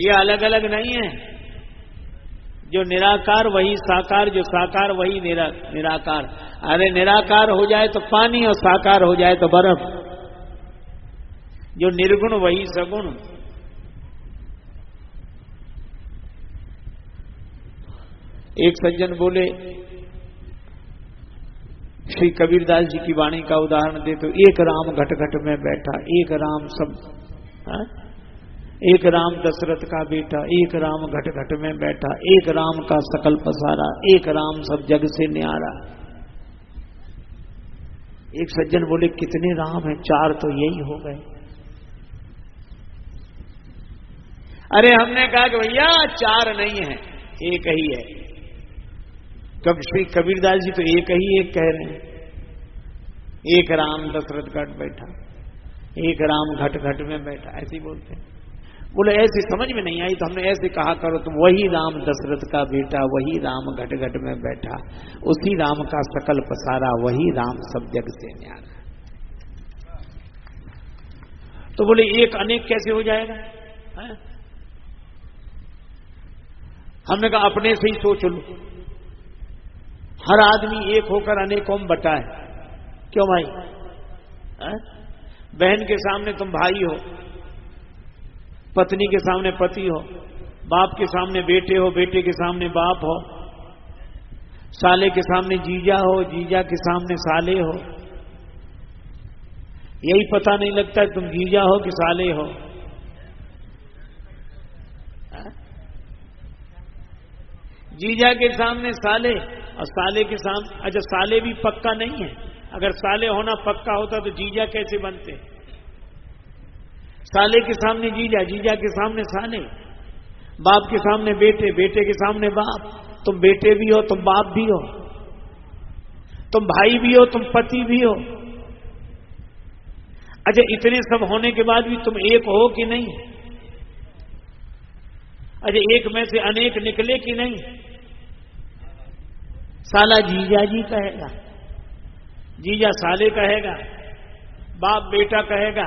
ये अलग अलग नहीं है। जो निराकार वही साकार, जो साकार वही निराकार। अरे निराकार हो जाए तो पानी और साकार हो जाए तो बर्फ। जो निर्गुण वही सगुण। एक सज्जन बोले, श्री कबीरदास जी की वाणी का उदाहरण दे तो, एक राम घट घट में बैठा, एक राम सब, एक राम दशरथ का बेटा, एक राम घट घट में बैठा, एक राम का सकल पसारा, एक राम सब जग से न्यारा। एक सज्जन बोले, कितने राम हैं? चार तो यही हो गए। अरे हमने कहा कि भैया चार नहीं है, एक ही है। कब श्री कबीरदास जी तो एक ही एक कह रहे हैं। एक राम दशरथ घट बैठा, एक राम घट घट में बैठा, ऐसे ही बोलते हैं। बोले ऐसे समझ में नहीं आई तो हमने ऐसे कहा करो, तो वही राम दशरथ का बेटा, वही राम घट घट में बैठा, उसी राम का सकल पसारा, वही राम सब जग से न्यारा। तो बोले एक अनेक कैसे हो जाएगा? हमने कहा अपने से ही सोच लो। हर आदमी एक होकर अनेकों में बटा है। क्यों भाई? बहन के सामने तुम भाई हो, पत्नी के सामने पति हो, बाप के सामने बेटे हो, बेटे के सामने बाप हो, साले के सामने जीजा हो, जीजा के सामने साले हो। यही पता नहीं लगता तुम जीजा हो कि साले हो। जीजा के सामने साले और साले के सामने, अच्छा साले भी पक्का नहीं है। अगर साले होना पक्का होता तो जीजा कैसे बनते? साले के सामने जीजा, जीजा के सामने साले, बाप के सामने बेटे, बेटे के सामने बाप। तुम बेटे भी हो, तुम बाप भी हो, तुम भाई भी हो, तुम पति भी हो। अच्छा इतने सब होने के बाद भी तुम एक हो कि नहीं? अच्छा एक में से अनेक निकले कि नहीं? साला जीजा जी कहेगा, जीजा साले कहेगा, बाप बेटा कहेगा,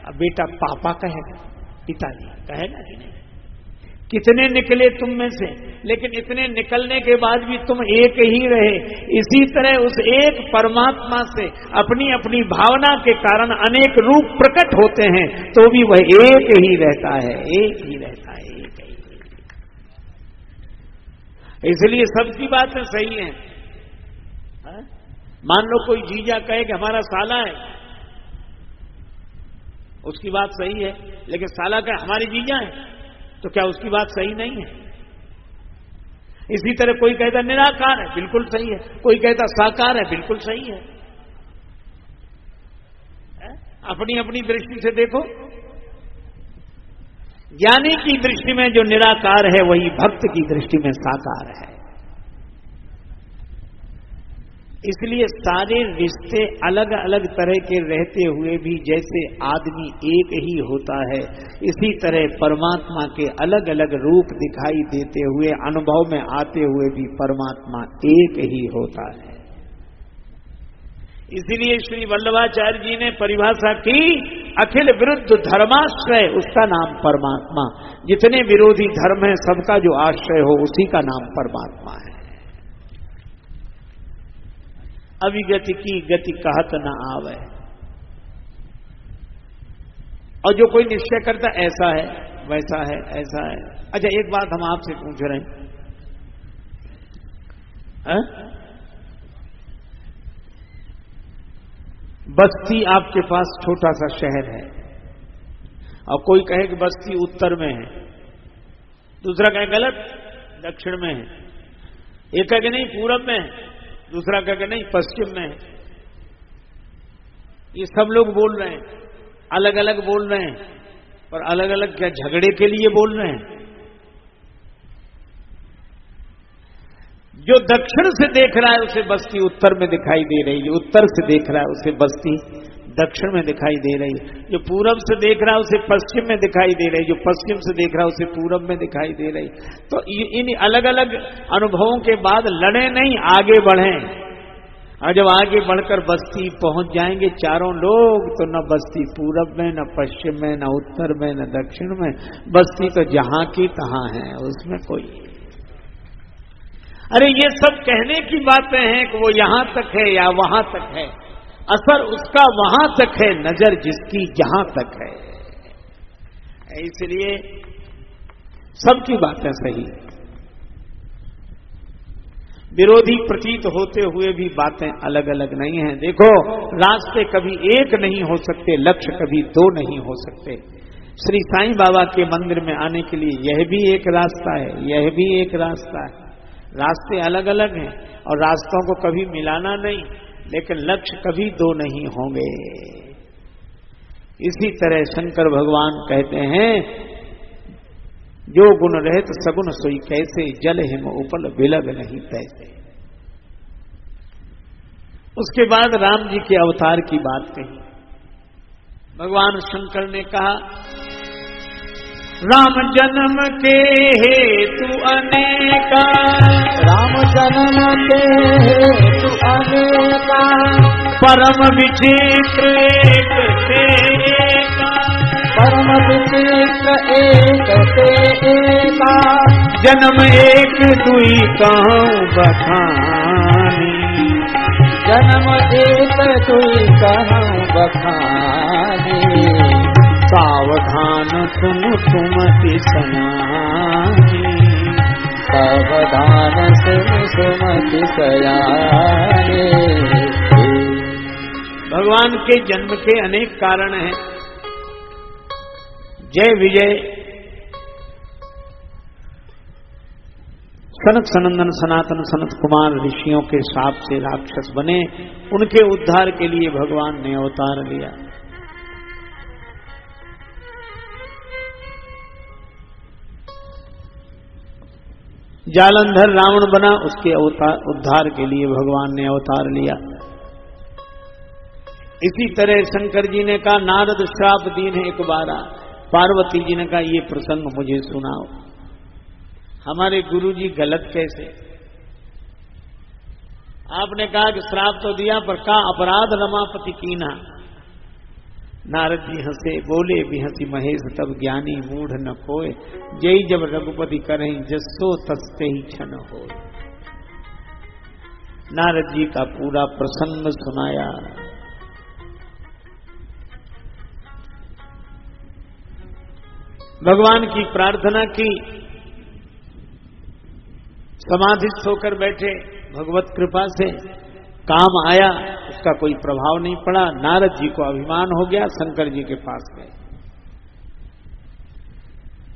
अब बेटा पापा कहेगा, पिताजी कहेगा कि नहीं? कितने निकले तुम में से, लेकिन इतने निकलने के बाद भी तुम एक ही रहे। इसी तरह उस एक परमात्मा से अपनी अपनी भावना के कारण अनेक रूप प्रकट होते हैं, तो भी वह एक ही रहता है, एक ही रहता है, एक ही। इसलिए सबकी बातें सही हैं। मान लो कोई जीजा कहे कि हमारा साला है, उसकी बात सही है, लेकिन साला का हमारी जीजा है, तो क्या उसकी बात सही नहीं है? इसी तरह कोई कहता निराकार है, बिल्कुल सही है। कोई कहता साकार है, बिल्कुल सही है। अपनी अपनी दृष्टि से देखो। ज्ञानी की दृष्टि में जो निराकार है वही भक्त की दृष्टि में साकार है। इसलिए सारे रिश्ते अलग अलग तरह के रहते हुए भी जैसे आदमी एक ही होता है, इसी तरह परमात्मा के अलग अलग रूप दिखाई देते हुए, अनुभव में आते हुए भी परमात्मा एक ही होता है। इसलिए श्री वल्लभाचार्य जी ने परिभाषा की, अखिल विरुद्ध धर्माश्रय, उसका नाम परमात्मा। जितने विरोधी धर्म है सबका जो आश्रय हो उसी का नाम परमात्मा है। अविगति की गति कहत न आवे। और जो कोई निश्चय करता ऐसा है, वैसा है, ऐसा है। अच्छा एक बात हम आपसे पूछ रहे हैं, बस्ती आपके पास छोटा सा शहर है और कोई कहे कि बस्ती उत्तर में है, दूसरा कहे गलत दक्षिण में है, एक कहे कि नहीं पूरब में है, दूसरा कहे कि नहीं पश्चिम में है। ये सब लोग बोल रहे हैं, अलग अलग बोल रहे हैं, पर अलग अलग क्या झगड़े के लिए बोल रहे हैं? जो दक्षिण से देख रहा है उसे बस्ती उत्तर में दिखाई दे रही है, जो उत्तर से देख रहा है उसे बस्ती दक्षिण में दिखाई दे रही है, जो पूरब से देख रहा है उसे पश्चिम में दिखाई दे रही है, जो पश्चिम से देख रहा है उसे पूरब में दिखाई दे रही। तो इन अलग अलग अनुभवों के बाद लड़े नहीं, आगे बढ़े। और जब आगे बढ़कर बस्ती पहुंच जाएंगे चारों लोग, तो न बस्ती पूरब में, न पश्चिम में, न उत्तर में, न दक्षिण में, बस्ती तो जहां की तहां है, उसमें कोई। अरे ये सब कहने की बातें हैं कि वो यहां तक है या वहां तक है, असर उसका वहां तक है, नजर जिसकी जहां तक है। इसलिए सबकी बातें सही, विरोधी प्रतीत होते हुए भी बातें अलग अलग नहीं हैं। देखो, रास्ते कभी एक नहीं हो सकते, लक्ष्य कभी दो नहीं हो सकते। श्री साईं बाबा के मंदिर में आने के लिए यह भी एक रास्ता है, यह भी एक रास्ता है। रास्ते अलग अलग हैं और रास्तों को कभी मिलाना नहीं, लेकिन लक्ष्य कभी दो नहीं होंगे। इसी तरह शंकर भगवान कहते हैं, जो गुण रहित सगुण सोई कैसे, जल हिम उपल विलग नहीं तैसे। उसके बाद राम जी के अवतार की बात कही। भगवान शंकर ने कहा, राम जन्म के हेतु अनेका, राम जन्म के हेतु अनेका, परम विचित्र एक से एका, परम विचित्र एक से एका, जन्म एक दुई कहूँ बखानी, जन्म एक दुई कहूँ बखानी, सावधान सुन सुमति सयानी, सावधान सुन सुमति सयानी। भगवान के जन्म के अनेक कारण हैं। जय विजय सनक सनंदन सनातन सनत कुमार ऋषियों के शाप से राक्षस बने, उनके उद्धार के लिए भगवान ने अवतार लिया। जालंधर रावण बना, उसके उद्धार के लिए भगवान ने अवतार लिया। इसी तरह शंकर जी ने कहा, नारद श्राप दीन है एक बारा। पार्वती जी ने कहा, ये प्रसंग मुझे सुनाओ। हमारे गुरु जी गलत कैसे? आपने कहा कि श्राप तो दिया, पर का अपराध रमापति कीना। नारद जी हंसे, बोले भी हंसी महेश तब ज्ञानी मूढ़ न कोय, जय जब रघुपति करें जसो तस्ते ही क्षण हो। नारद जी का पूरा प्रसंग सुनाया। भगवान की प्रार्थना की, समाधिस्थ होकर बैठे, भगवत कृपा से काम आया, उसका कोई प्रभाव नहीं पड़ा। नारद जी को अभिमान हो गया, शंकर जी के पास गए।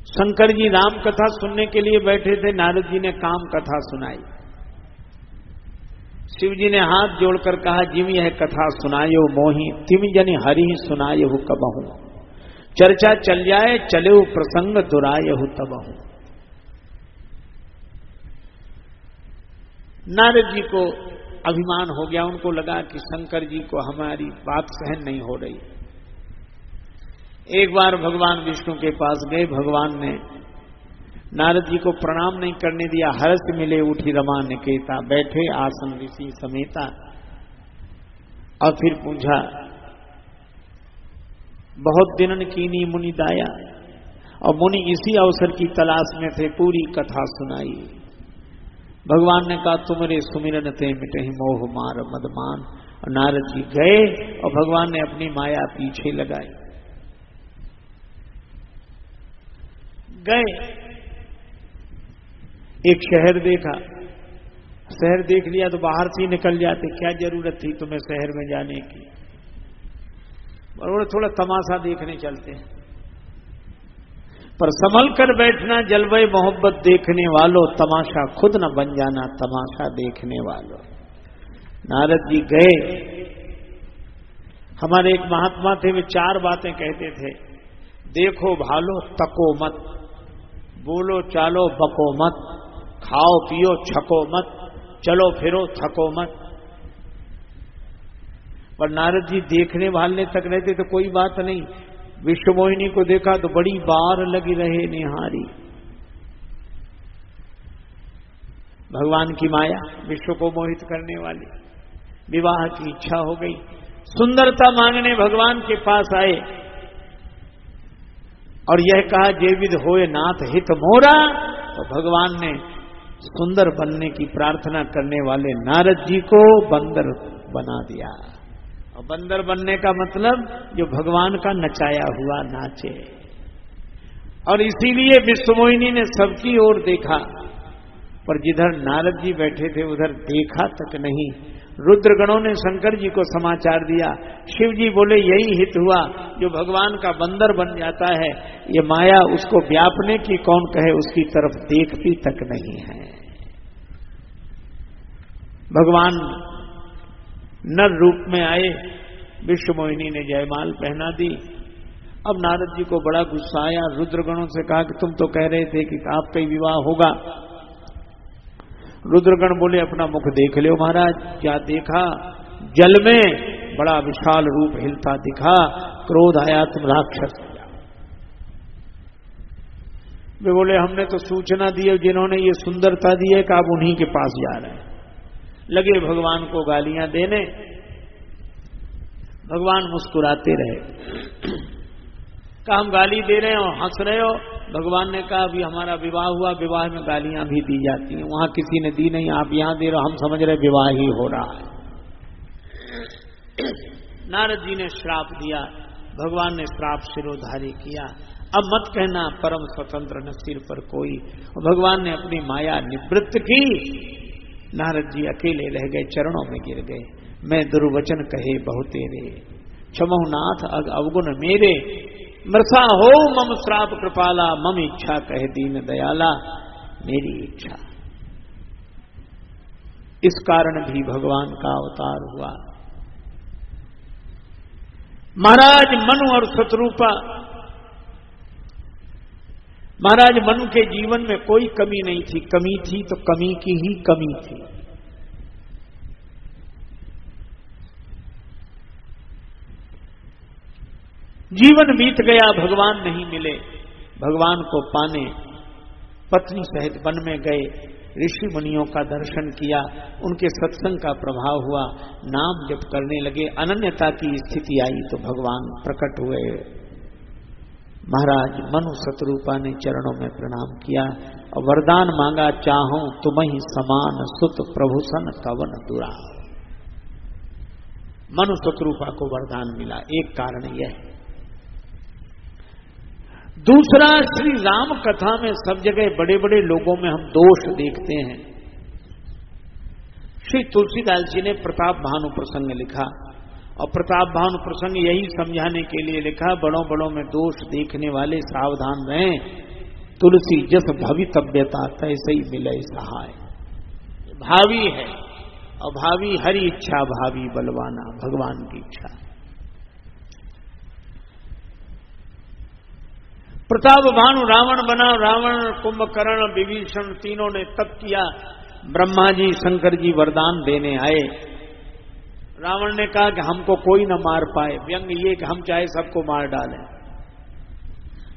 शंकर जी राम कथा सुनने के लिए बैठे थे, नारद जी ने काम कथा सुनाई। शिव जी ने हाथ जोड़कर कहा, जिम यह कथा सुनायो मोही, तिम जनि हरि सुनायो कबहू, चर्चा चल जाए चले प्रसंग दुरायहु तबहू। नारद जी को अभिमान हो गया, उनको लगा कि शंकर जी को हमारी बात सहन नहीं हो रही। एक बार भगवान विष्णु के पास गए, भगवान ने नारद जी को प्रणाम नहीं करने दिया। हर्ष मिले उठी रमा निकेता, बैठे आसन ऋषि समेता। और फिर पूछा, बहुत दिनन कीनी मुनि दाया। और मुनि इसी अवसर की तलाश में थे, पूरी कथा सुनाई। भगवान ने कहा, तुमरे सुमिरन ते मिटे मोह मार मदमान। और नारद जी गए और भगवान ने अपनी माया पीछे लगाई। गए, एक शहर देखा, शहर देख लिया तो बाहर से ही निकल जाते, क्या जरूरत थी तुम्हें शहर में जाने की। और थोड़ा तमाशा देखने चलते हैं, पर संभल कर बैठना, जलवे मोहब्बत देखने वालों, तमाशा खुद न बन जाना तमाशा देखने वालों। नारद जी गए। हमारे एक महात्मा थे, वे 4 बातें कहते थे। देखो भालो तको मत, बोलो चालो बको मत, खाओ पियो छको मत, चलो फिरो थको मत। पर नारद जी देखने भालने तक रहते तो कोई बात नहीं। विश्व मोहिनी को देखा तो बड़ी बार लगी रहे निहारी। भगवान की माया विश्व को मोहित करने वाली। विवाह की इच्छा हो गई। सुंदरता मांगने भगवान के पास आए और यह कहा जे विद होए नाथ हित मोरा। तो भगवान ने सुंदर बनने की प्रार्थना करने वाले नारद जी को बंदर बना दिया। और बंदर बनने का मतलब जो भगवान का नचाया हुआ नाचे। और इसीलिए विश्वमोहिनी ने सबकी ओर देखा, पर जिधर नारद जी बैठे थे उधर देखा तक नहीं। रुद्रगणों ने शंकर जी को समाचार दिया। शिव जी बोले यही हित हुआ, जो भगवान का बंदर बन जाता है, ये माया उसको व्यापने की कौन कहे, उसकी तरफ देखती तक नहीं है। भगवान नर रूप में आए, विश्वमोहिनी ने जयमाल पहना दी। अब नारद जी को बड़ा गुस्सा आया। रुद्रगणों से कहा कि तुम तो कह रहे थे कि आपका ही विवाह होगा। रुद्रगण बोले अपना मुख देख लो महाराज। क्या देखा? जल में बड़ा विशाल रूप हिलता दिखा, क्रोध आया, तुम राक्षस। वे बोले हमने तो सूचना दी है, जिन्होंने ये सुंदरता दी है कि आप उन्हीं के पास जा रहे हैं। लगे भगवान को गालियां देने। भगवान मुस्कुराते रहे। कहा हम गाली दे रहे हैं और हंस रहे हो। भगवान ने कहा अभी हमारा विवाह हुआ, विवाह में गालियां भी दी जाती हैं, वहां किसी ने दी नहीं, आप यहां दे रहे हो, हम समझ रहे विवाह ही हो रहा है। नारद जी ने श्राप दिया। भगवान ने श्राप सिरोधारी किया। अब मत कहना परम स्वतंत्र न सिर पर कोई। भगवान ने अपनी माया निवृत्त की। नारद जी अकेले रह गए, चरणों में गिर गए। मैं दुर्वचन कहे बहुतेरे, क्षमहु नाथ अवगुण मेरे। मृषा हो मम श्राप कृपाला, मम इच्छा कहे दीन दयाला। मेरी इच्छा। इस कारण भी भगवान का अवतार हुआ। महाराज मनु और शत्रुपा, महाराज मनु के जीवन में कोई कमी नहीं थी, कमी थी तो कमी की ही कमी थी। जीवन बीत गया, भगवान नहीं मिले। भगवान को पाने पत्नी सहित वन में गए, ऋषि मुनियों का दर्शन किया, उनके सत्संग का प्रभाव हुआ, नाम जप करने लगे। अनन्यता की स्थिति आई तो भगवान प्रकट हुए। महाराज मनु शत्रुपा ने चरणों में प्रणाम किया और वरदान मांगा, चाहूं तुम्हीं समान सुत प्रभु सन कवन दुरा। मनु शत्रुपा को वरदान मिला। एक कारण यह। दूसरा, श्री राम कथा में सब जगह बड़े बड़े लोगों में हम दोष देखते हैं। श्री तुलसीदास जी ने प्रताप भानु प्रसंग लिखा और प्रताप भानु प्रसंग यही समझाने के लिए लिखा, बड़ों बड़ों में दोष देखने वाले सावधान रहें। तुलसी जस भवितव्यता तैसे ही मिले सहाय। भावी है और भावी हरि इच्छा, भावी बलवाना, भगवान की इच्छा। प्रताप भानु रावण बना। रावण, कुंभकर्ण, विभीषण तीनों ने तप किया। ब्रह्मा जी शंकर जी वरदान देने आए। रावण ने कहा कि हमको कोई न मार पाए, व्यंग ये कि हम चाहे सबको मार डालें।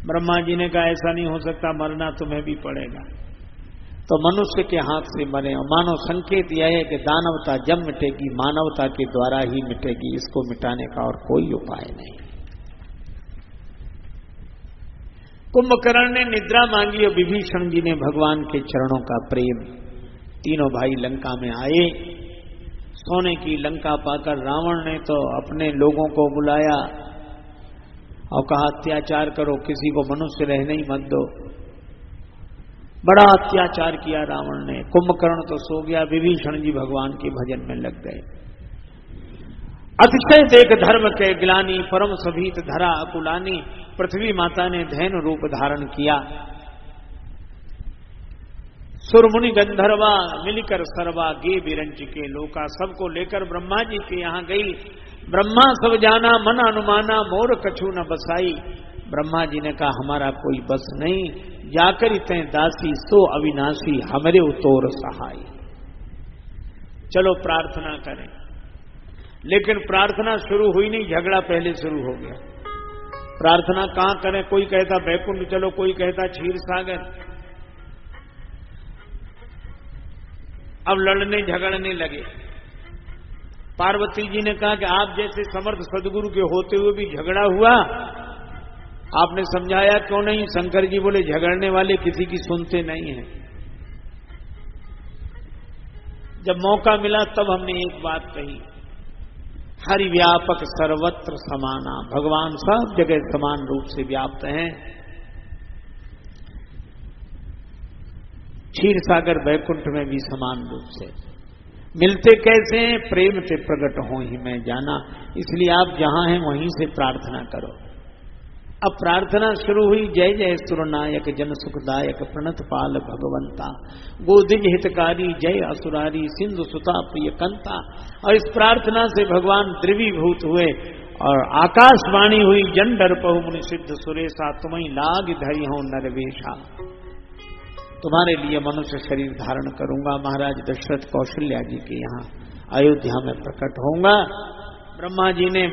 ब्रह्मा जी ने कहा ऐसा नहीं हो सकता, मरना तुम्हें भी पड़ेगा। तो मनुष्य के हाथ से मरे। और मानो संकेत यह है कि दानवता जब मिटेगी, मानवता के द्वारा ही मिटेगी, इसको मिटाने का और कोई उपाय नहीं। कुंभकर्ण ने निद्रा मांगी और विभीषण जी ने भगवान के चरणों का प्रेम। तीनों भाई लंका में आए। सोने की लंका पाकर रावण ने तो अपने लोगों को बुलाया और कहा अत्याचार करो, किसी को मनुष्य रहने ही मत दो। बड़ा अत्याचार किया रावण ने। कुंभकर्ण तो सो गया, विभीषण जी भगवान के भजन में लग गए। अतिशय देख धर्म के ग्लानि, परम सभीत धरा अकुलानी। पृथ्वी माता ने धैन रूप धारण किया। सुरमुनि गंधर्वा मिलकर सर्वा गे बिरंच के लोका। सबको लेकर ब्रह्मा जी के यहां गई। ब्रह्मा सब जाना मन अनुमाना, मोर कछु न बसाई। ब्रह्मा जी ने कहा हमारा कोई बस नहीं, जाकर इतने दासी सो अविनाशी, हमरे उतोर सहाय। चलो प्रार्थना करें। लेकिन प्रार्थना शुरू हुई नहीं, झगड़ा पहले शुरू हो गया। प्रार्थना कहां करें? कोई कहता बैकुंठ चलो, कोई कहता क्षीर सागर। अब लड़ने झगड़ने लगे। पार्वती जी ने कहा कि आप जैसे समर्थ सदगुरु के होते हुए भी झगड़ा हुआ, आपने समझाया क्यों नहीं? शंकर जी बोले झगड़ने वाले किसी की सुनते नहीं हैं। जब मौका मिला तब हमने एक बात कही, हरि व्यापक सर्वत्र समाना, भगवान सब जगह समान रूप से व्याप्त हैं। क्षीर सागर वैकुंठ में भी समान रूप से मिलते कैसे हैं? प्रेम से प्रकट हो ही मैं जाना। इसलिए आप जहां हैं वहीं से प्रार्थना करो। अब प्रार्थना शुरू हुई। जय जय सुरनायक जन सुखदायक प्रणत पाल भगवंता, गोदिज हितकारी जय असुरारी सिंधु सुता प्रिय कंता। और इस प्रार्थना से भगवान द्रवीभूत हुए और आकाशवाणी हुई, जन डर पहु मुनि सिद्ध सुरेशा, तुम्हें लाग धरी हो नरवेशा। तुम्हारे लिए मनुष्य शरीर धारण करूंगा। महाराज दशरथ कौशल्या जी के यहाँ अयोध्या में प्रकट होऊंगा। ब्रह्मा जी ने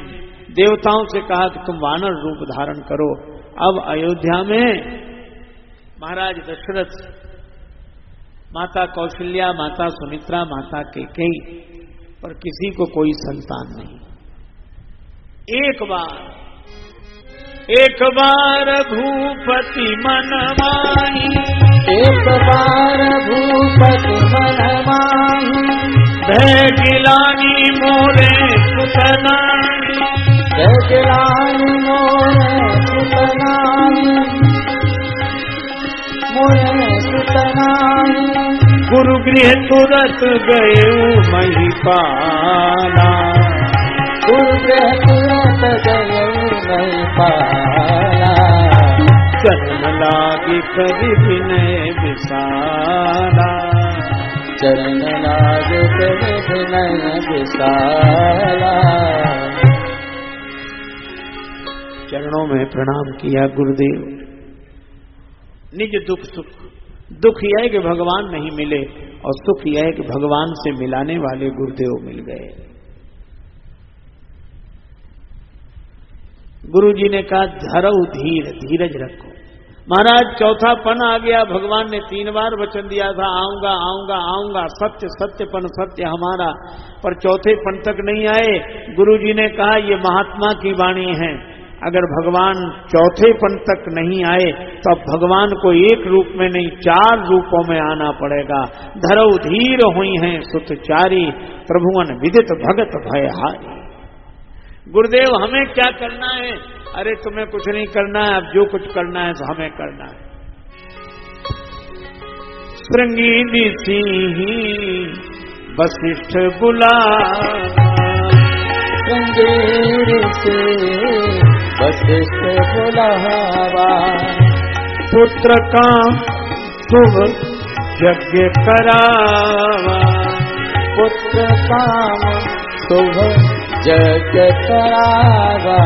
देवताओं से कहा कि तुम वानर रूप धारण करो। अब अयोध्या में महाराज दशरथ, माता कौशल्या, माता सुमित्रा, माता कैकेयी, पर किसी को कोई संतान नहीं। एक बार भूपति मन माही, एक बार भूपति मन माही, भय गिलानी मोरे सुतनानी, भय गिलानी मोरे सुतनानी, मोरे सुतनानी। गुरुगृह तुरत गए महिपाला, गुरुगृह तुरत गए महिपाला। चरण लागे करि विनय विशाला, चरण लागे करि विनय विशाला। चरणों में प्रणाम किया गुरुदेव। निज दुख सुख, दुख यह है कि भगवान नहीं मिले और सुख यह है कि भगवान से मिलाने वाले गुरुदेव मिल गए। गुरु जी ने कहा धरऊ धीर, धीरज रखो। महाराज चौथापन आ गया। भगवान ने 3 बार वचन दिया था, आऊंगा आऊंगा आऊंगा, सत्य सत्यपन सत्य हमारा, पर चौथेपन तक नहीं आए। गुरु जी ने कहा ये महात्मा की वाणी है, अगर भगवान चौथेपन तक नहीं आए तो अब भगवान को एक रूप में नहीं 4 रूपों में आना पड़ेगा। धरऊ धीर हुई हैं सुतचारी, प्रभुवन विदित भगत भयहारी। गुरुदेव हमें क्या करना है? अरे तुम्हें कुछ नहीं करना है, अब जो कुछ करना है तो हमें करना है। श्रृंगी दिसी वशिष्ठ बुला, श्रृंगी से वशिष्ठ बुलावा। पुत्र का शुभ यज्ञ करावा, पुत्र काम शुभ यज्ञ करावा।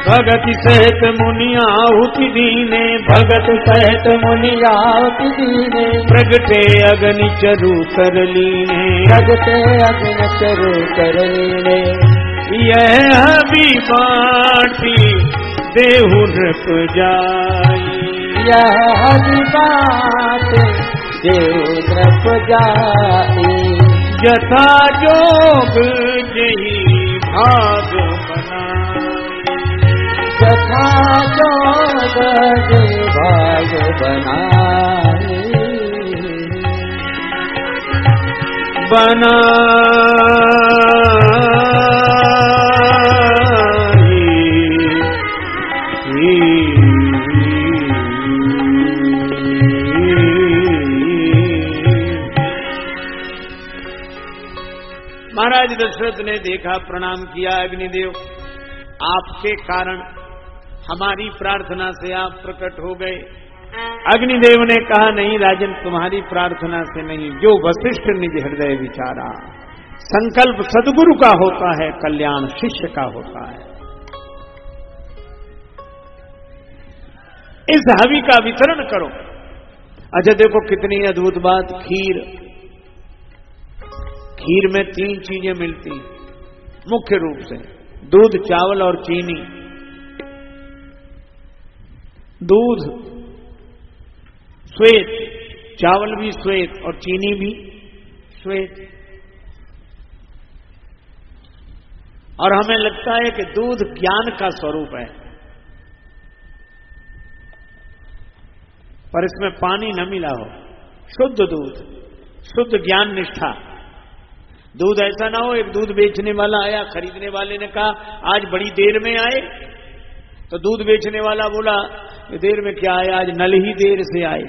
भगत सहित मुनि आहुति दीने, भगत सहित मुनि आहुति दीने। प्रगटे अग्नि चरु कर लीने, प्रगटे अग्नि चरु कर लीने। यह भी बाटी देहु नृप जाई, यह भी बाटी देहु नृप जाई। जथा जोग जही भाग बनाई, जथा जोग जही भाग बनाई। महाराज दशरथ ने देखा, प्रणाम किया। अग्निदेव आपके कारण हमारी प्रार्थना से आप प्रकट हो गए। अग्निदेव ने कहा नहीं राजन, तुम्हारी प्रार्थना से नहीं, जो वशिष्ठ निज हृदय विचारा। संकल्प सदगुरु का होता है, कल्याण शिष्य का होता है। इस हवि का वितरण करो। अच्छा देखो कितनी अद्भुत बात। खीर में 3 चीजें मिलती मुख्य रूप से, दूध, चावल और चीनी। दूध श्वेत, चावल भी श्वेत और चीनी भी श्वेत। और हमें लगता है कि दूध ज्ञान का स्वरूप है, पर इसमें पानी न मिला हो, शुद्ध दूध, शुद्ध ज्ञान निष्ठा। दूध ऐसा ना हो, एक दूध बेचने वाला आया, खरीदने वाले ने कहा आज बड़ी देर में आए, तो दूध बेचने वाला बोला देर में क्या आए, आज नल ही देर से आए,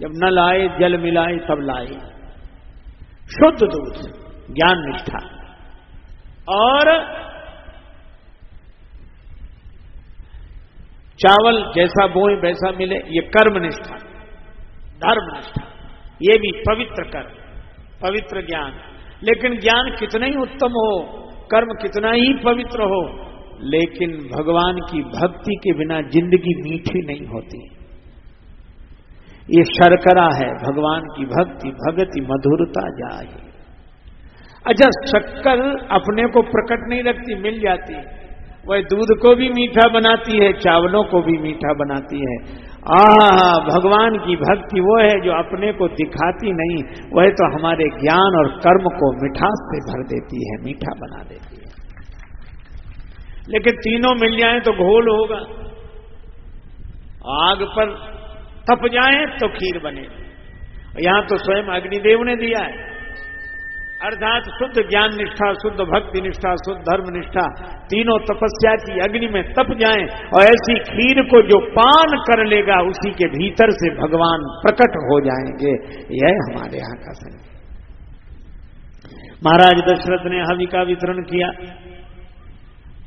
जब नल आए जल मिलाए तब लाए। शुद्ध दूध, ज्ञान निष्ठा। और चावल जैसा बोए वैसा मिले, ये कर्म निष्ठा, धर्म निष्ठा, ये भी पवित्र कर्म, पवित्र ज्ञान। लेकिन ज्ञान कितना ही उत्तम हो, कर्म कितना ही पवित्र हो, लेकिन भगवान की भक्ति के बिना जिंदगी मीठी नहीं होती। ये शर्करा है, भगवान की भक्ति, भगति मधुरता जाए। अच्छा, शक्कर अपने को प्रकट नहीं रखती, मिल जाती, वह दूध को भी मीठा बनाती है, चावलों को भी मीठा बनाती है। भगवान की भक्ति वो है जो अपने को दिखाती नहीं, वह तो हमारे ज्ञान और कर्म को मिठास से भर देती है, मीठा बना देती है। लेकिन तीनों मिल जाएं तो घोल होगा, आग पर तप जाएं तो खीर बने। यहां तो स्वयं अग्निदेव ने दिया है, अर्थात शुद्ध ज्ञान निष्ठा, शुद्ध भक्ति निष्ठा, शुद्ध धर्म निष्ठा, तीनों तपस्या की अग्नि में तप जाएं, और ऐसी खीर को जो पान कर लेगा उसी के भीतर से भगवान प्रकट हो जाएंगे। यह हमारे यहां का संदेश। महाराज दशरथ ने हवि का वितरण किया,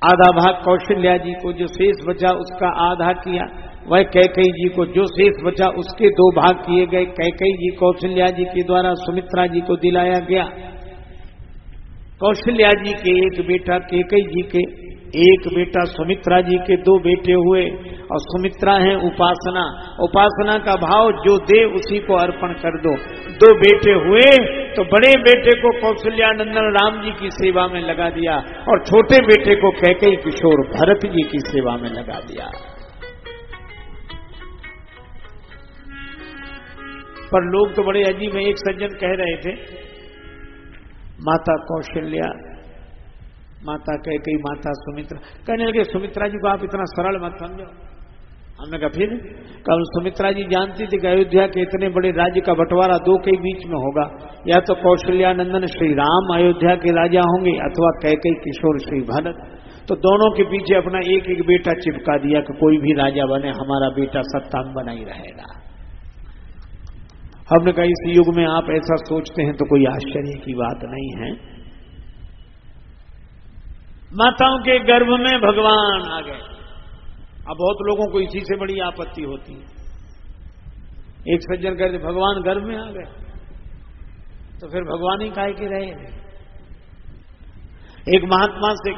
आधा भाग कौशल्या जी को, जो शेष बचा उसका आधा किया। वह कैकेयी जी को जो शेष बचा उसके 2 भाग किए गए। कैकेयी जी कौशल्या जी के द्वारा सुमित्रा जी को दिलाया गया। कौशल्या जी के 1 बेटा, कैकेयी जी के 1 बेटा, सुमित्रा जी के 2 बेटे हुए। और सुमित्रा है उपासना, उपासना का भाव जो दे उसी को अर्पण कर दो। 2 बेटे हुए तो बड़े बेटे को कौशल्यानंदन राम जी की सेवा में लगा दिया, और छोटे बेटे को कैकेयी किशोर भरत जी की सेवा में लगा दिया। पर लोग तो बड़े अजीब हैं। एक सज्जन कह रहे थे, माता कौशल्या, माता कैकेयी, माता सुमित्रा। कहने लगे सुमित्रा जी को आप इतना सरल मत समझो। हमने कहा फिर? कल सुमित्रा जी जानती थी कि अयोध्या के इतने बड़े राज्य का बंटवारा 2 के बीच में होगा, या तो कौशल्यानंदन श्री राम अयोध्या के राजा होंगे अथवा कैकेयी किशोर श्री भरत। तो दोनों के पीछे अपना 1-1 बेटा चिपका दिया कि कोई भी राजा बने हमारा बेटा सत्ता में बना ही रहेगा। हमने कहा इस युग में आप ऐसा सोचते हैं तो कोई आश्चर्य की बात नहीं है। माताओं के गर्भ में भगवान आ गए। अब बहुत लोगों को इसी से बड़ी आपत्ति होती है। एक सज्जन कहते भगवान गर्भ में आ गए, तो फिर भगवान ही काहे के रहे। एक महात्मा से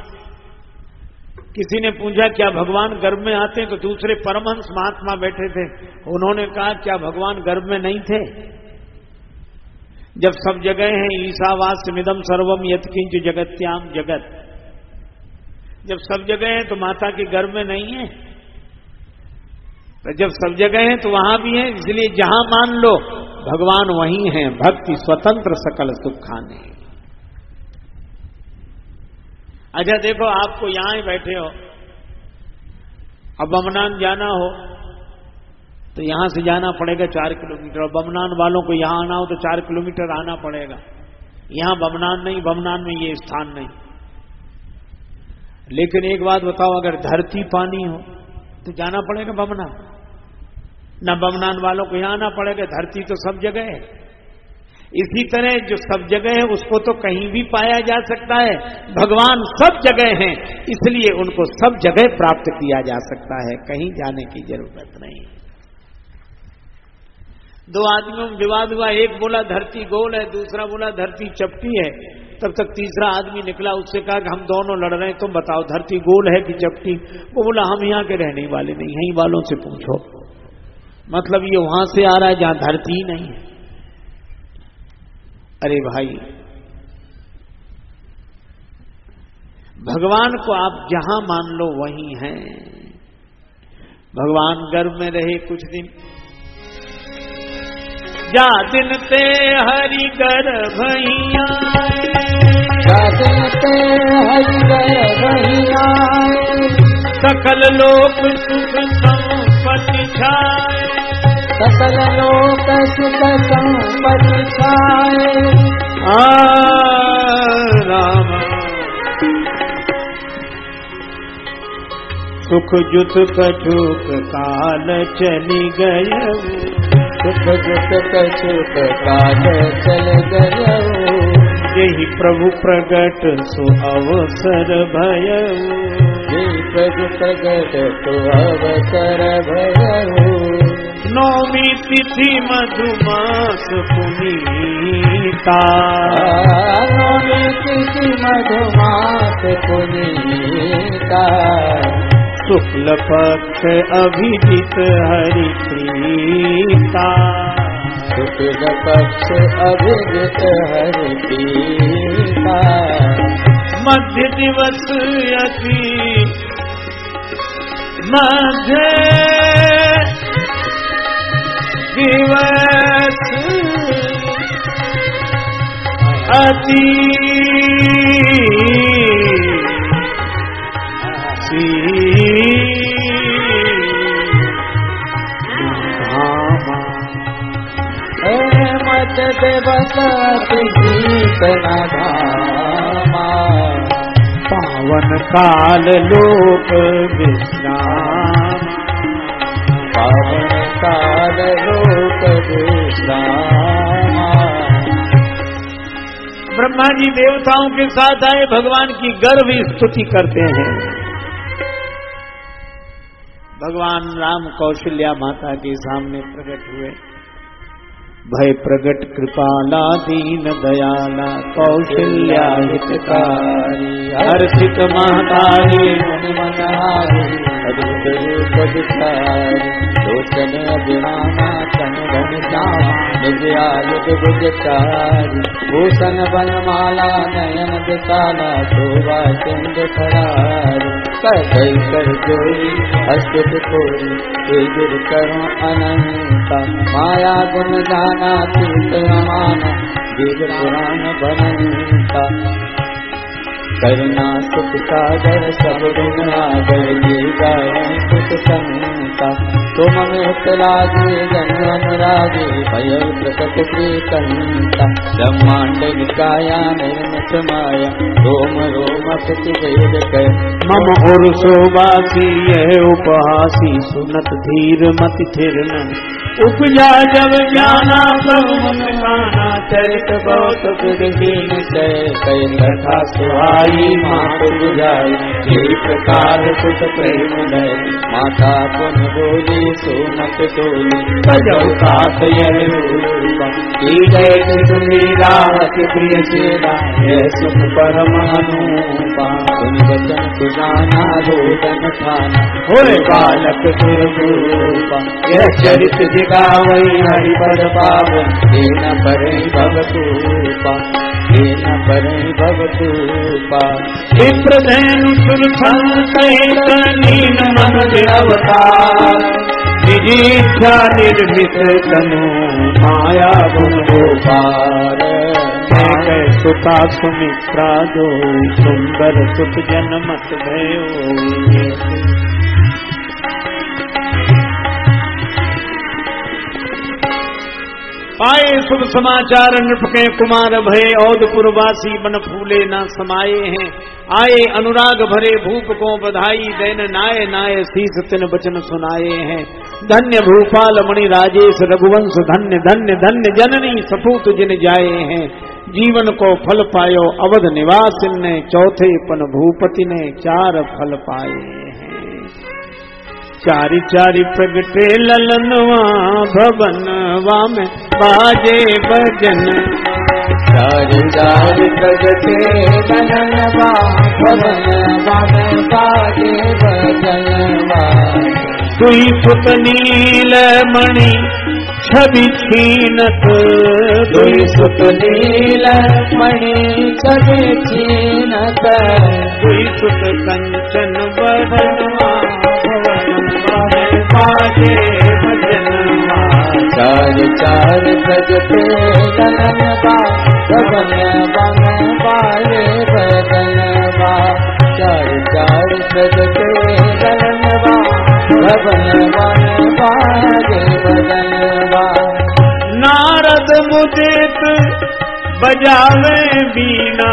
किसी ने पूछा क्या भगवान गर्भ में आते हैं, तो दूसरे परमहंस महात्मा बैठे थे, उन्होंने कहा क्या भगवान गर्भ में नहीं थे? जब सब जगह हैं ईशावास्यमिदं सर्वम यत्किंच जगत्याम जगत, जब सब जगह हैं तो माता के गर्भ में नहीं है। तो जब सब जगह हैं तो वहां भी हैं, इसलिए जहां मान लो भगवान वहीं हैं। भक्ति स्वतंत्र सकल सुख खाने। अच्छा देखो, आपको यहां ही बैठे हो, अब बमनान जाना हो तो यहां से जाना पड़ेगा 4 किलोमीटर, और बमनान वालों को यहां आना हो तो 4 किलोमीटर आना पड़ेगा। यहां बमनान नहीं, बमनान में ये स्थान नहीं। लेकिन एक बात बताओ, अगर धरती पानी हो तो जाना पड़ेगा बमनान, न बमनान वालों को यहां आना पड़ेगा। धरती तो सब जगह है। इसी तरह जो सब जगह है उसको तो कहीं भी पाया जा सकता है। भगवान सब जगह हैं, इसलिए उनको सब जगह प्राप्त किया जा सकता है, कहीं जाने की जरूरत नहीं। 2 आदमियों में विवाद हुआ, एक बोला धरती गोल है, दूसरा बोला धरती चपटी है। तब तक तीसरा आदमी निकला, उससे कहा कि हम दोनों लड़ रहे हैं, तुम बताओ धरती गोल है कि चपटी? वो बोला हम यहां के रहने वाले नहीं, यहीं वालों से पूछो। मतलब ये वहां से आ रहा है जहां धरती ही नहीं है। अरे भाई, भगवान को आप जहां मान लो वहीं हैं। भगवान गर्भ में रहे कुछ दिन, जा दिन ते हरि गर्भैया, जा दिन ते हरि गर्भैया, सकल लोक सुख संपत्ति छाए, सकल लोक सुख संपत्ति छाए। राम सुख जुत कछुक काल चली गय, सुख जुत कछुक काल चल गय, यही प्रभु प्रगट सो अवसर भय, यही प्रभु प्रगट सो अवसर भय। नौमी तिथि मधुमास पुनीता, नौमी तिथि मधुमास पुनीता, शुक्ल पक्ष अभिजित हरि प्रीता, शुक्ल पक्ष अभिजित हरि प्रीता, मध्य दिवस अति मध्य दिवस अति मत दिवस अति धामा, पावन काल लोक विश्राम, पावन काल लोक विश्राम। ब्रह्मा जी देवताओं के साथ आए, भगवान की गर्व स्तुति करते हैं। भगवान राम कौशल्या माता के सामने प्रकट हुए। भय प्रगट कृपाला दीन दयाला, कौशल्या हितकारी, हर्षित महतारी मुनि मनहारी, अद्भुत रूप दिखारी, लोचन अभिरामा तन धन श्यामा, निज आयुध भुजचारी, भूषण बनमाला नयन विशाला, शोभा चंद खरारी, कई कर जोरी हस्त कोरी, तेजुर करो अनंता, माया गुण जाना तीर्थ अमाना, वेद पुराण बनंता, करुणा सुख सागर सब गुण आगर, ये गायन सुख संता, तुम में लागे जन अनुरागे, भय प्रकट प्रीतंता, ब्रह्मांड निकाया निर्मित माया, रोम रोम सति वेद कर, मम और शोभासी यह उपहासी, सुनत धीर मति थिर न, उपजा जब ज्ञाना प्रभु मन काना, चरित बहुत विहीन जय, कई कथा सुहाई मात बुझाई, ये प्रकार सुख प्रेम लय, माता पुन बोली सोनत डोली, बजौ साथ यह रूपा, की जय तुम्ही राहत प्रिय सेवा, यह सुख परम अनुपा, तुम वचन सुजाना रोदन खाना, होए बालक दुर्रूपा, यह चरित जिगावई हरि पद पावन, हे न परे भवतूपा, हे न परे भवतूपा। विप्रधेनु सुरसंसहित नीन मन अवतार, निजीच्छा निर्मित तनु माया गुण गोपार, सुता सुमित्रा दो सुंदर सुत जनमत भयो, पाए शुभ समाचार नृपके कुमार भये, औदपुरवासी बन फूले न समाये हैं, आए अनुराग भरे भूप को बधाई, दैन नाय नाय शीस तिन बचन सुनाए हैं, धन्य भूपाल मणि राजेश रघुवंश, धन्य धन्य धन्य जननी सपूत जिन जाए हैं, जीवन को फल पायो अवध निवासिन ने, चौथे पन भूपति ने चार फल पाए हैं, चारि चारि प्रगटे ललनवा, भवनवा में बाजे भजन, चारि चारि प्रगटे ललनवा, भवनवा में बाजे भजनवा, तुई सुत नील मणि छवि छीनत, तुई सुत नील मणि छवि छीनत, तुई सुत कंचन बरनवा, भवनवा में बाजे भजनवा, चार चार प्रगटे गगन बा गगन बन बारे बदन बा चार चार प्रगटे गगन बा गगन बन बारे बदन बा नारद मुदित बजावे बीना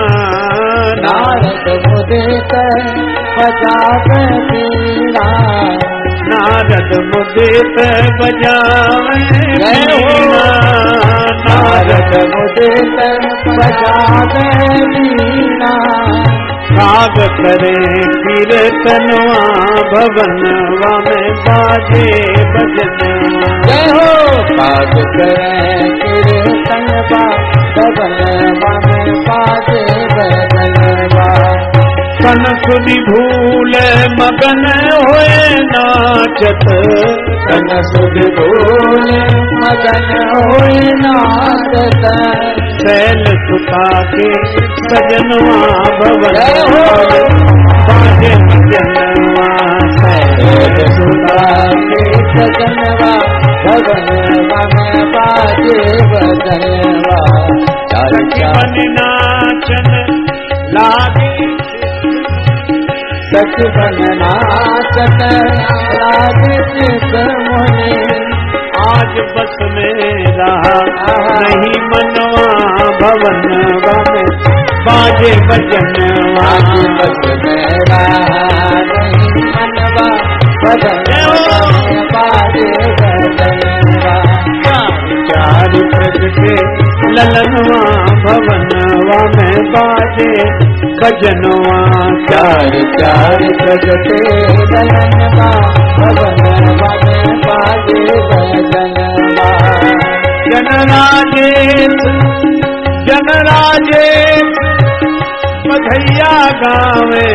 नारद मुदित बजावे बीना नारद मुदित बजावे बीना नारद मुदित बजावे बीना भाग करे कीर्तनवा भवनवा में बाजे भजनवा जय हो भाग करे कीर्तनवा भवनवा में बाजे भजनवा कन सुधि भूल मगन होए नाचत कन सुधि भूल मगन होए नाचत शैल सुता के सजनवा भवन बाजे भजनवा शैल सुता के सजनवा भवनवा में बाजे भजनवा मन नाचन लागे सचबन नाचन लागे चित मोने आज बस मेरा नहीं मनवा भवनवा में बाजे भजनवा आज बस मेरा नहीं मनवा भजनवा में बाजे भजनवा चार प्रगटे ललनवा भवनवा में बाजे भजनवा चार चार प्रगटे ललनवा भवनवा में बाजे भजनवा जनराजेश जनराजेश बधैया गावे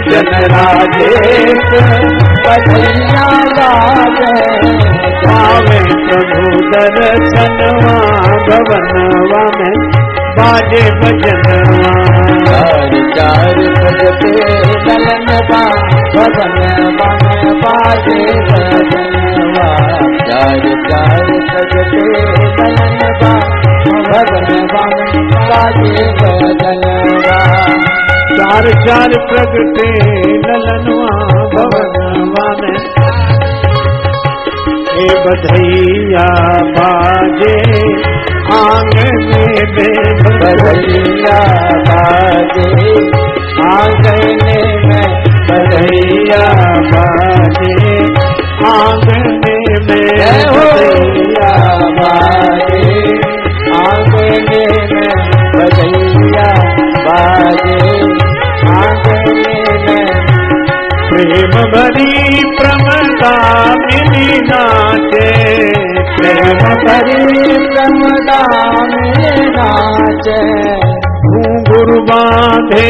जनराजेश बधैया गावे गावे प्रभु दर्शनवा भवनवा में बाजे भजनवा चार चार प्रगटे ललनवा भवनवा में बाजे भजनवा चार चार प्रगटे ललनवा भवनवा में बाजे भजनवा चार चार प्रगटे ललनवा भवनवा में हे बधैया बाजे आंगन में बधैया बाजे आंगन में बधैया बाजे आंगन में बधैया बाजे आंगन में बधैया बाजे आंगन में प्रेम भरी प्रमदा मिली नाचे प्रेम भरी प्रमदा में नाचे घुंघरू बांधे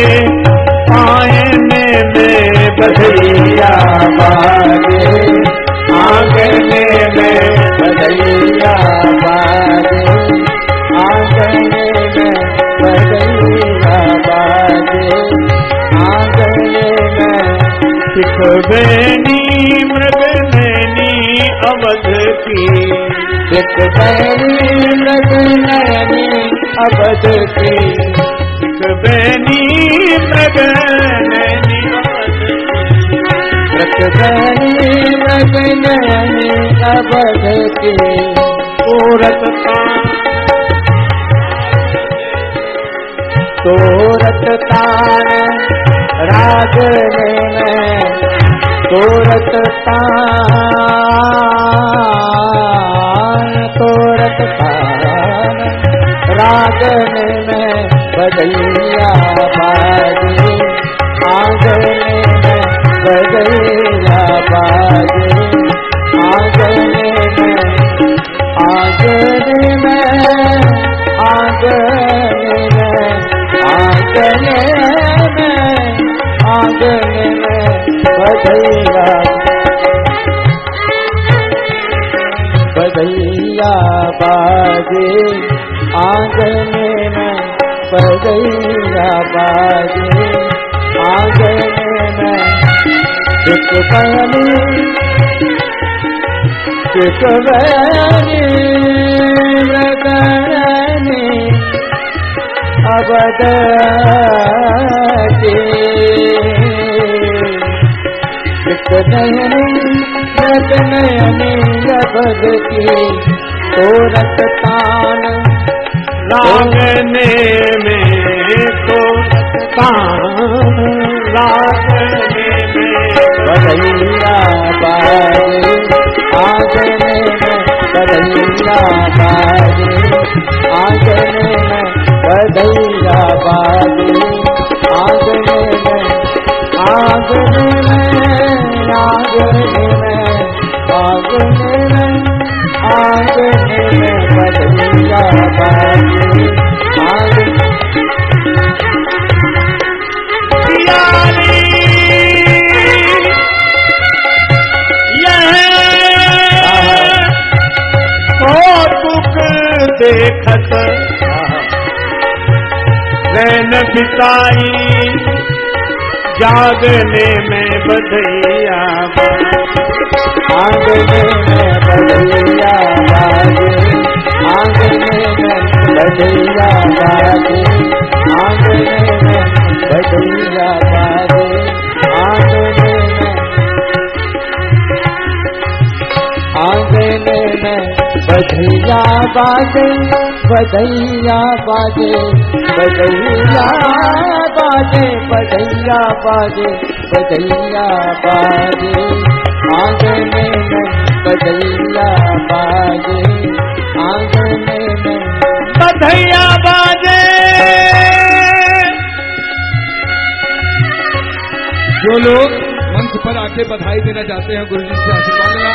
पायने में बधैया बाजे आंगन में बधैया बाजे आंगन में बधैया बाजे आंगन में सिखबेनी मृगनैनी अवध की सिखबेनी मृगनैनी अवध की सिखबेनी मृगनैनी अवध सिखबेनी मृगनैनी अवध की तोरत तान रागन में तोरत तान रागन में बधैया बाजे आंगन में बधैया बाजे आंगन में आंगन में आंगन में आंगन में आंगन में बधैया बधैया बाजे आंगन में बधैया बाजे आंगन में एक पहली सुखवनी मृगनी अवध के नयनी अवध की तोरत तान लागने में तो तान लागने में बधैया बाजे आंगने में बधैया बाजे आंगने में बधैया बाजे आंगने में आंगने में आंगने में आंगने में आंगने में बधैया बाजे देखत नैन बिताई जागने में बधैया आंगने में बधैया बाजे आंगने में बधैया बाजे आंगने में बधैया बाजे आंगने में बधैया बाजे बधैया बाजे बधैया बाजे बधैया बाजे बधैया बाजे आंगने में बधैया बाजे आंगने में बधैया बाजे। जो लोग मंच पर आके बधाई देना चाहते हैं, गुरु जी से आशीर्वाद लेना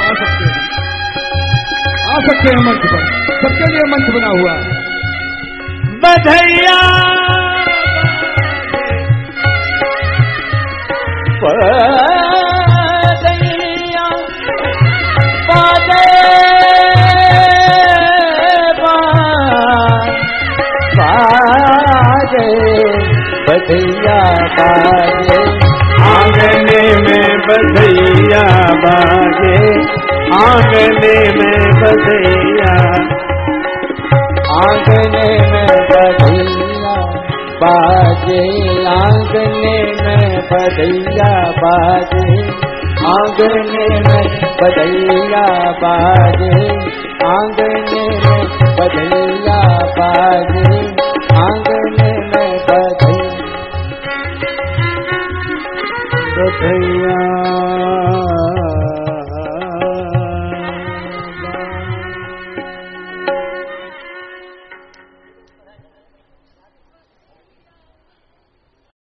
आ सकते हैं मंच पर, सबके लिए मंच बना हुआ है। बधैया बधैया बाजे बाजे बधैया बाजे आंगने में बधैया बाजे आंगने में बधैया आंगने में बधैया बाजे आंगने में बधैया बाजे आंगने में बधैया बाजे आंगने में बधैया बाजे आंगने में बधैया